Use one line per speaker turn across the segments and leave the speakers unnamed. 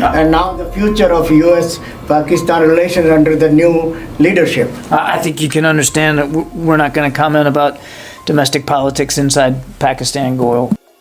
and now the future of US-Pakistan relations under the new leadership.
I think you can understand that we're not going to comment about domestic politics inside Pakistan, Goyal.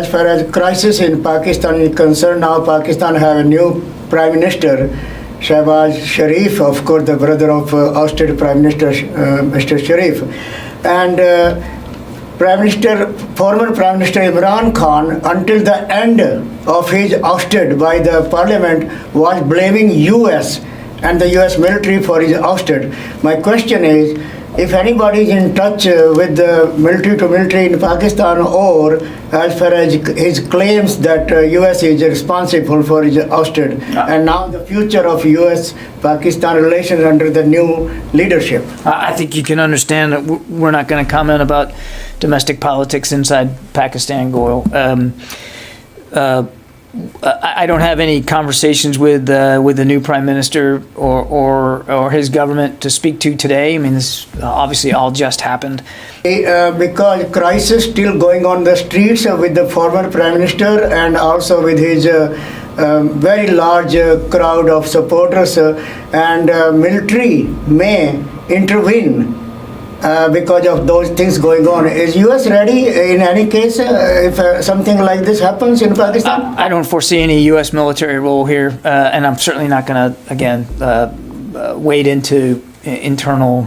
As far as crisis in Pakistan is concerned, now Pakistan have a new Prime Minister, Shehbaz Sharif, of course the brother of ousted Prime Minister Mr. Sharif, and former Prime Minister Imran Khan, until the end of his ousted by the Parliament, was blaming US and the US military for his ousted. My question is, if anybody is in touch with the military to military in Pakistan, or as far as his claims that US is responsible for his ousted, and now the future of US-Pakistan relations under the new leadership.
I think you can understand that we're not going to comment about domestic politics inside Pakistan, Goyal. I don't have any conversations with the new prime minister or his government to speak to today. I mean, this obviously all just happened.
Because crisis still going on the streets with the former prime minister and also with his very large crowd of supporters, and military may intervene because of those things going on. Is US ready in any case if something like this happens in Pakistan?
I don't foresee any US military role here, and I'm certainly not going to, again, wade into internal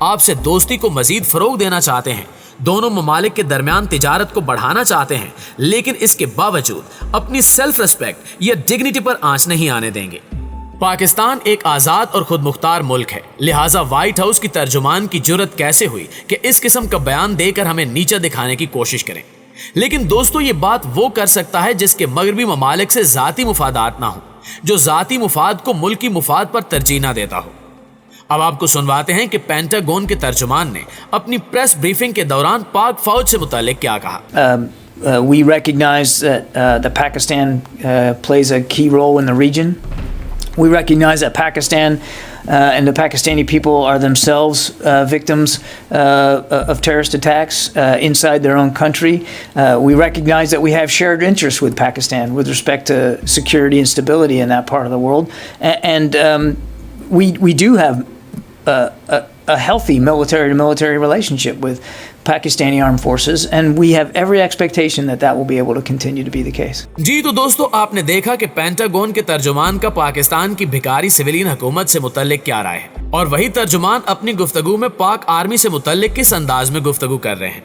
آپ سے دوستی کو مزید فروغ دینا چاہتے ہیں, دونوں ممالک کے درمیان تجارت کو بڑھانا چاہتے ہیں, لیکن اس کے باوجود اپنی سیلف ریسپیکٹ یا ڈگنیٹی پر آنچ نہیں آنے دیں گے. پاکستان ایک آزاد اور خود مختار ملک ہے, لہٰذا وائٹ ہاؤس کی ترجمان کی جرت کیسے ہوئی کہ اس قسم کا بیان دے کر ہمیں نیچا دکھانے کی کوشش کریں. لیکن دوستو, یہ بات وہ کر سکتا ہے جس کے مغربی ممالک سے ذاتی مفادات نہ ہوں, جو ذاتی مفاد کو ملکی مفاد پر ترجیح نہ دیتا ہو. اب آپ کو سنواتے ہیں کہ پینٹاگون کے ترجمان نے اپنی پریس بریفنگ کے دوران پاک فوج سے متعلق کیا کہا.
We recognize that Pakistan plays a key role in the region. We recognize that Pakistan and the Pakistani people are themselves victims of terrorist attacks inside their own country. We recognize that we have shared interests with Pakistan with respect to security and stability in that part of the world. And we do have a healthy military-to-military relationship with Pakistani armed forces, and we have every expectation that that will be able to continue to be the case.
جی تو دوستو, آپ نے دیکھا کہ Pentagon کے ترجمان کا پاکستان کی بھکاری سویلین حکومت سے متعلق کیا رائے ہے, اور وہی ترجمان اپنی گفتگو میں پاک آرمی سے متعلق کس انداز میں گفتگو کر رہے ہیں.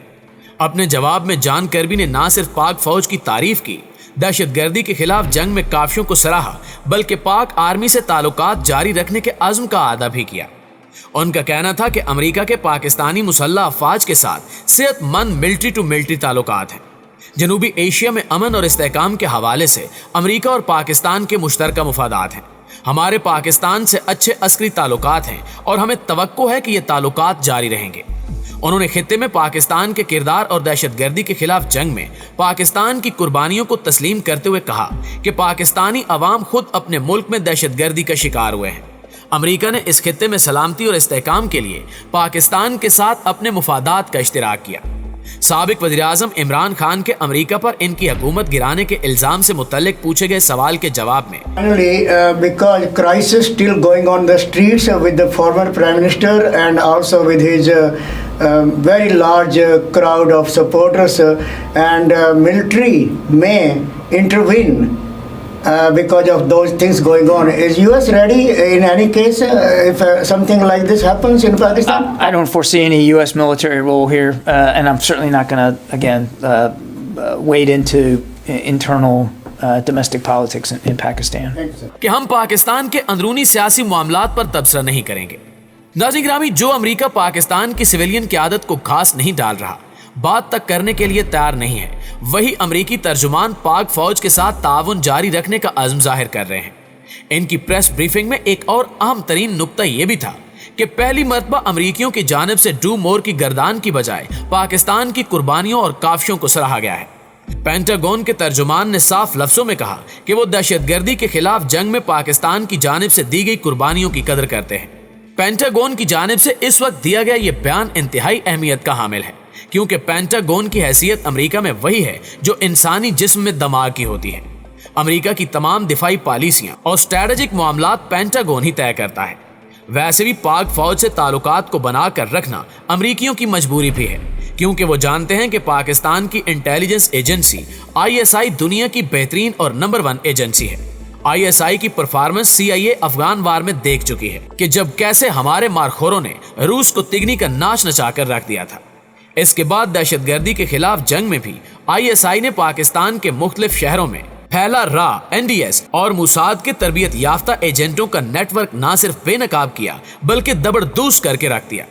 اپنے جواب میں جان کربی نے نہ صرف پاک فوج کی تعریف کی, دہشت گردی کے خلاف جنگ میں کافیوں کو سراہا, بلکہ پاک آرمی سے تعلقات جاری رکھنے کے عزم کا اعادہ بھی کیا. ان کا کہنا تھا کہ امریکہ کے پاکستانی مسلح افواج کے ساتھ صحت مند ملٹری ٹو ملٹری تعلقات ہیں. جنوبی ایشیا میں امن اور استحکام کے حوالے سے امریکہ اور پاکستان کے مشترکہ مفادات ہیں. ہمارے پاکستان سے اچھے عسکری تعلقات ہیں اور ہمیں توقع ہے کہ یہ تعلقات جاری رہیں گے. انہوں نے خطے میں پاکستان کے کردار اور دہشت گردی کے خلاف جنگ میں پاکستان کی قربانیوں کو تسلیم کرتے ہوئے کہا کہ پاکستانی عوام خود اپنے ملک میں دہشت گردی کا شکار ہوئے ہیں. امریکہ نے اس خطے میں سلامتی اور استحکام کے لیے پاکستان کے ساتھ اپنے مفادات کا اشتراک کیا. سابق وزیر اعظم عمران خان کے امریکہ پر ان کی حکومت گرانے کے الزام سے متعلق پوچھے گئے سوال کے جواب میں
Finally, because crisis still going on the streets with the former Prime Minister and also with his very large crowd of supporters and military may intervene because of those things going on. Is US ready in any case if something like this happens in Pakistan?
I don't foresee any U.S. military role here, and I'm certainly not going to, again, wade into internal domestic politics in Pakistan.
Thank you, sir.
کہ ہم پاکستان کے اندرونی سیاسی معاملات پر تبصرہ نہیں کریں گے. ناظرین گرامی, جو امریکہ پاکستان کی سویلین قیادت کو گھاس نہیں ڈال رہا, بات تک کرنے کے لیے تیار نہیں ہے, وہی امریکی ترجمان پاک فوج کے ساتھ تعاون جاری رکھنے کا عزم ظاہر کر رہے ہیں. ان کی پریس بریفنگ میں ایک اور اہم ترین نقطہ یہ بھی تھا کہ پہلی مرتبہ امریکیوں کی جانب سے ڈو مور کی گردان کی بجائے پاکستان کی قربانیوں اور کاوشوں کو سراہا گیا ہے. پینٹاگون کے ترجمان نے صاف لفظوں میں کہا کہ وہ دہشت گردی کے خلاف جنگ میں پاکستان کی جانب سے دی گئی قربانیوں کی قدر کرتے ہیں. پینٹاگون کی جانب سے اس وقت دیا گیا یہ بیان انتہائی اہمیت کا حامل ہے, کیونکہ پینٹاگون کی حیثیت امریکہ میں وہی ہے جو انسانی جسم میں دماغ کی ہوتی ہے. امریکہ کی تمام دفاعی پالیسیاں اور اسٹریٹجک معاملات پینٹاگون ہی طے کرتا ہے. ویسے بھی پاک فوج سے تعلقات کو بنا کر رکھنا امریکیوں کی مجبوری بھی ہے, کیونکہ وہ جانتے ہیں کہ پاکستان کی انٹیلیجنس ایجنسی ISI دنیا کی بہترین اور نمبر 1 ایجنسی ہے. ISI کی پرفارمنس CIA افغان وار میں دیکھ چکی ہے کہ جب کیسے ہمارے مارخوروں نے روس کو تگنی کا ناچ نچا کر رکھ دیا تھا. اس کے بعد دہشت گردی کے خلاف جنگ میں بھی ISI نے پاکستان کے مختلف شہروں میں پھیلا NDS اور موساد کے تربیت یافتہ ایجنٹوں کا نیٹ ورک نہ صرف بے نقاب کیا بلکہ دبردوس کر کے رکھ دیا.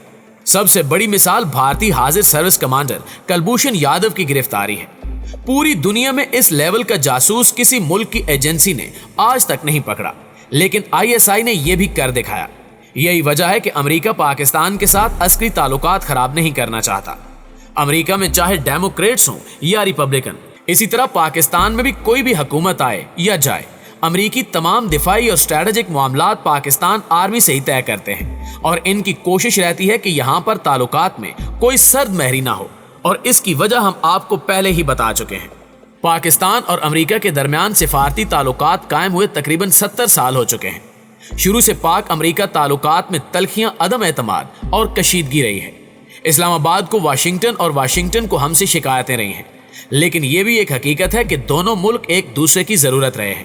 سب سے بڑی مثال بھارتی حاضر سروس کمانڈر کلبھوشن یادو کی گرفتاری ہے. پوری دنیا میں اس لیول کا جاسوس کسی ملک کی ایجنسی نے آج تک نہیں پکڑا, لیکن ISI نے یہ بھی کر دکھایا. یہی وجہ ہے کہ امریکہ پاکستان کے ساتھ عسکری تعلقات خراب نہیں کرنا چاہتا. امریکہ میں چاہے ڈیموکریٹس ہوں یا ریپبلکن, اسی طرح پاکستان میں بھی کوئی بھی حکومت آئے یا جائے, امریکی تمام دفاعی اور اسٹریٹجک معاملات پاکستان آرمی سے ہی طے کرتے ہیں, اور ان کی کوشش رہتی ہے کہ یہاں پر تعلقات میں کوئی سرد مہری نہ ہو, اور اس کی وجہ ہم آپ کو پہلے ہی بتا چکے ہیں. پاکستان اور امریکہ کے درمیان سفارتی تعلقات قائم ہوئے تقریباً 70 سال ہو چکے ہیں. شروع سے پاک امریکہ تعلقات میں تلخیاں, عدم اعتماد اور کشیدگی رہی ہے. اسلام آباد کو واشنگٹن اور واشنگٹن کو ہم سے شکایتیں رہی ہیں, لیکن یہ بھی ایک حقیقت ہے کہ دونوں ملک ایک دوسرے کی ضرورت رہے ہیں.